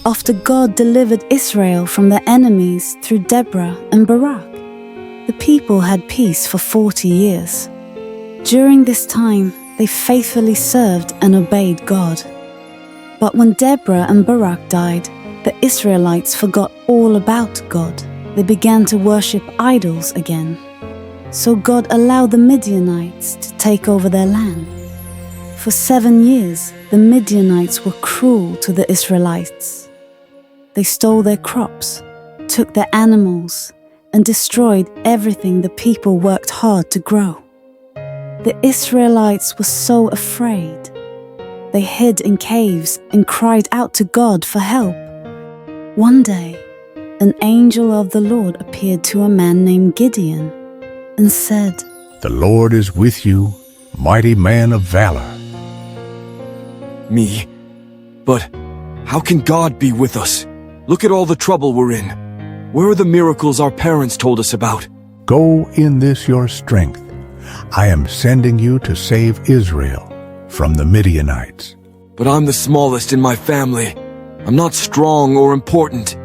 after God delivered Israel from their enemies through Deborah and Barak. The people had peace for 40 years. During this time, they faithfully served and obeyed God. But when Deborah and Barak died, the Israelites forgot all about God. They began to worship idols again. So God allowed the Midianites to take over their land. For 7 years, the Midianites were cruel to the Israelites. They stole their crops, took their animals, and destroyed everything the people worked hard to grow. The Israelites were so afraid. They hid in caves and cried out to God for help. One day, an angel of the Lord appeared to a man named Gideon and said, "The Lord is with you, mighty man of valor." Me? But how can God be with us? Look at all the trouble we're in. Where are the miracles our parents told us about? Go in this your strength. I am sending you to save Israel from the Midianites. But I'm the smallest in my family. I'm not strong or important.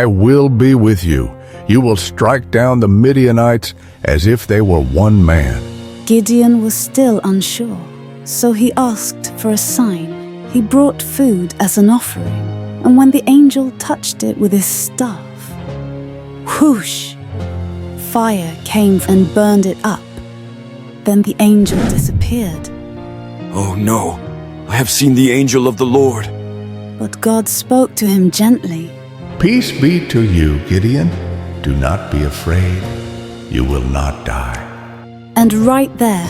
I will be with you. You will strike down the Midianites as if they were one man. Gideon was still unsure, so he asked for a sign. He brought food as an offering, and when the angel touched it with his staff, whoosh! Fire came and burned it up. Then the angel disappeared. Oh no, I have seen the angel of the Lord. But God spoke to him gently. Peace be to you, Gideon. Do not be afraid. You will not die. And right there,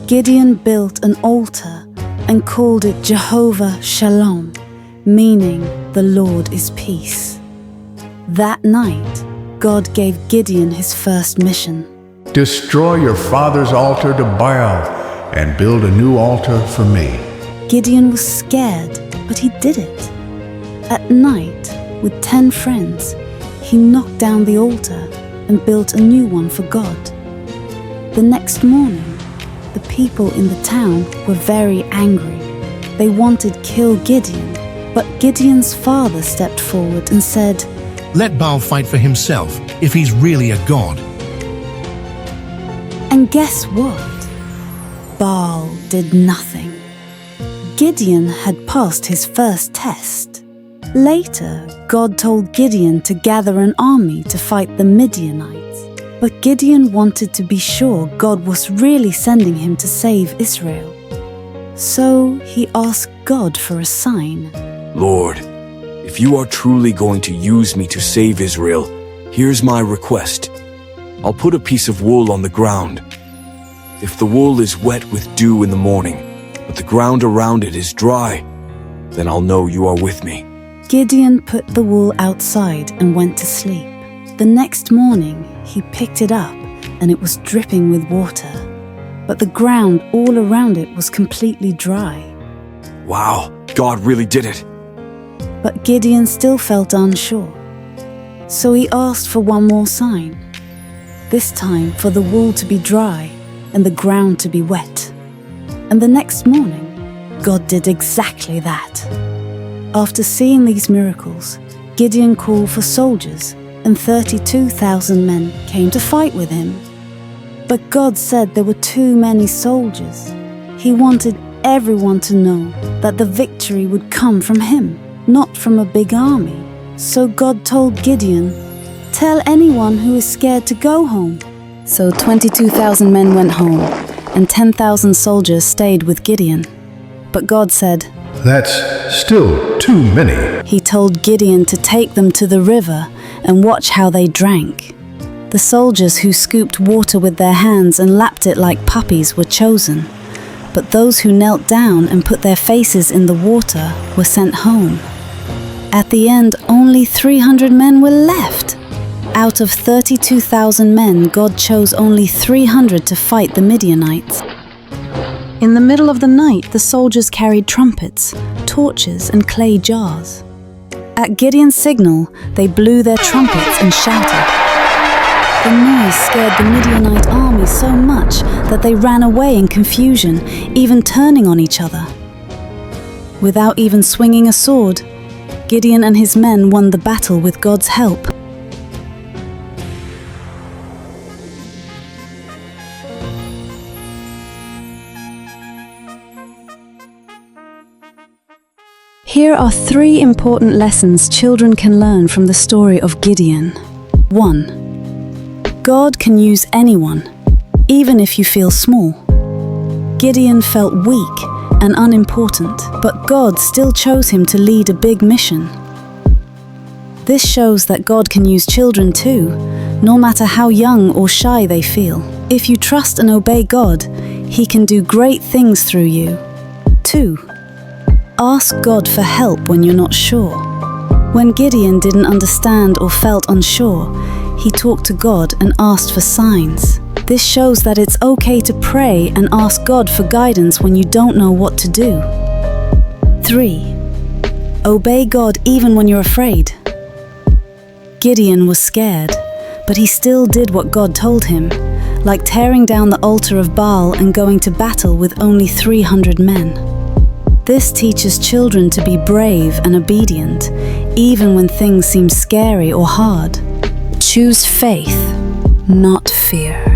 Gideon built an altar and called it Jehovah Shalom, meaning the Lord is peace. That night, God gave Gideon his first mission. Destroy your father's altar to Baal and build a new altar for me. Gideon was scared, but he did it. At night, with 10 friends, he knocked down the altar and built a new one for God. The next morning, the people in the town were very angry. They wanted to kill Gideon, but Gideon's father stepped forward and said, "Let Baal fight for himself if he's really a god." And guess what? Baal did nothing. Gideon had passed his first test. Later, God told Gideon to gather an army to fight the Midianites. But Gideon wanted to be sure God was really sending him to save Israel. So he asked God for a sign. Lord, if you are truly going to use me to save Israel, here's my request. I'll put a piece of wool on the ground. If the wool is wet with dew in the morning, but the ground around it is dry, then I'll know you are with me. Gideon put the wool outside and went to sleep. The next morning, he picked it up and it was dripping with water. But the ground all around it was completely dry. Wow, God really did it. But Gideon still felt unsure. So he asked for one more sign. This time for the wool to be dry and the ground to be wet. And the next morning, God did exactly that. After seeing these miracles, Gideon called for soldiers, and 32,000 men came to fight with him. But God said there were too many soldiers. He wanted everyone to know that the victory would come from him, not from a big army. So God told Gideon, "Tell anyone who is scared to go home." So 22,000 men went home, and 10,000 soldiers stayed with Gideon. But God said, That's still too many. He told Gideon to take them to the river and watch how they drank. The soldiers who scooped water with their hands and lapped it like puppies were chosen. But those who knelt down and put their faces in the water were sent home. At the end, only 300 men were left. Out of 32,000 men, God chose only 300 to fight the Midianites. In the middle of the night, the soldiers carried trumpets, torches, and clay jars. At Gideon's signal, they blew their trumpets and shouted. The noise scared the Midianite army so much that they ran away in confusion, even turning on each other. Without even swinging a sword, Gideon and his men won the battle with God's help. Here are 3 important lessons children can learn from the story of Gideon. 1. God can use anyone, even if you feel small. Gideon felt weak and unimportant, but God still chose him to lead a big mission. This shows that God can use children too, no matter how young or shy they feel. If you trust and obey God, He can do great things through you. 2. Ask God for help when you're not sure. When Gideon didn't understand or felt unsure, he talked to God and asked for signs. This shows that it's okay to pray and ask God for guidance when you don't know what to do. 3. Obey God even when you're afraid. Gideon was scared, but he still did what God told him, like tearing down the altar of Baal and going to battle with only 300 men. This teaches children to be brave and obedient, even when things seem scary or hard. Choose faith, not fear.